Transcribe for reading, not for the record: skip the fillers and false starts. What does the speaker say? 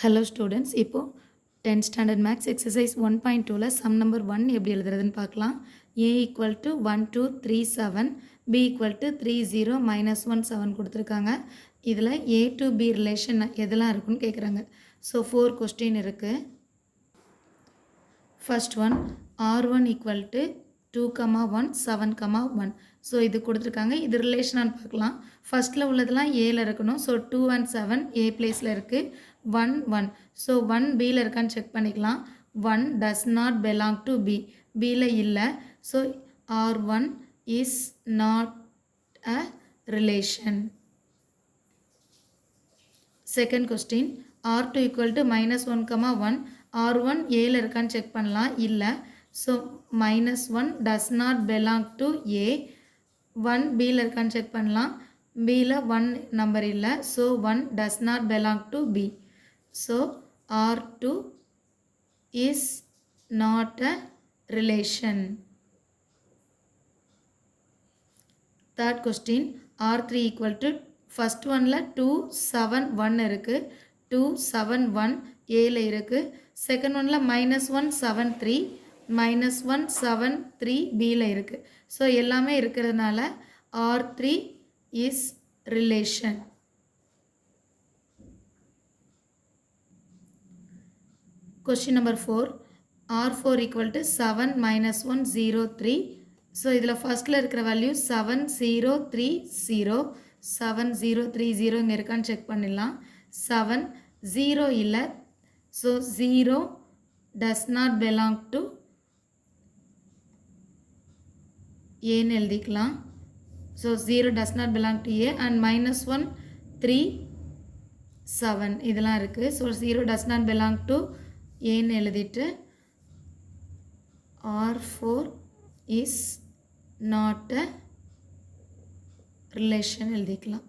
Hello students, இப்போது 10th standard maths exercise 1.2ல sum number 1 எப்படி எழுதுறதுன்னு பார்க்கலாம். a equal to 1 2 3 7, b equal to 3 0 -1 7 கொடுத்துருக்காங்க. இதில் a to b ரிலேஷன் எதெல்லாம் இருக்குன்னு கேட்குறாங்க. ஸோ 4 கொஸ்டின் இருக்குது. First one r1 equal to 2, 1 7, 1. So இது கொடுத்துருக்காங்க. இது ரிலேஷனான்னு பார்க்கலாம். ஃபஸ்ட்டில் உள்ளதெல்லாம் ஏல இருக்கணும். ஸோ 2 and 7 ஏ பிளேஸில் இருக்குது. 1 1. ஸோ 1 பியில் இருக்கான்னு செக் பண்ணிக்கலாம். 1 does not belong to b. பியில் இல்லை. So r1 is not a relation. Second question r2 equal to -1, 1. r1 ஏல இருக்கான்னு செக் பண்ணலாம். இல்லை. So -1 does not belong to a. 1 பியில் இருக்கான்னு செக் பண்ணலாம். பியில் 1 நம்பர் இல்லை. So 1 does not belong to b. So r2 is not a relation. Third question r3 equal to first ஒனில் 2 7 1 இருக்குது. 2 7 1 ஏல இருக்குது. செகண்ட் ஒனில் -1 7 3 -1 7 3 பியில் இருக்குது. ஸோ எல்லாமே இருக்கிறதுனால r3 is relation. Question number 4. r4 equal to 7 -1 0 3. So இதில் ஃபஸ்ட்டில் இருக்கிற வேல்யூ 7 0 3 0. 7 0 3 0 இங்கே இருக்கான்னு செக் பண்ணிடலாம். 7 0 இல்லை. So 0 does not belong to ஏன்னு எழுதிக்கலாம். So 0 does not belong to a and -1 3 7 இதெல்லாம் இருக்குது. So 0 does not belong to ஏன்னு எழுதிட்டு r4 is not a relation எழுதிக்கலாம்.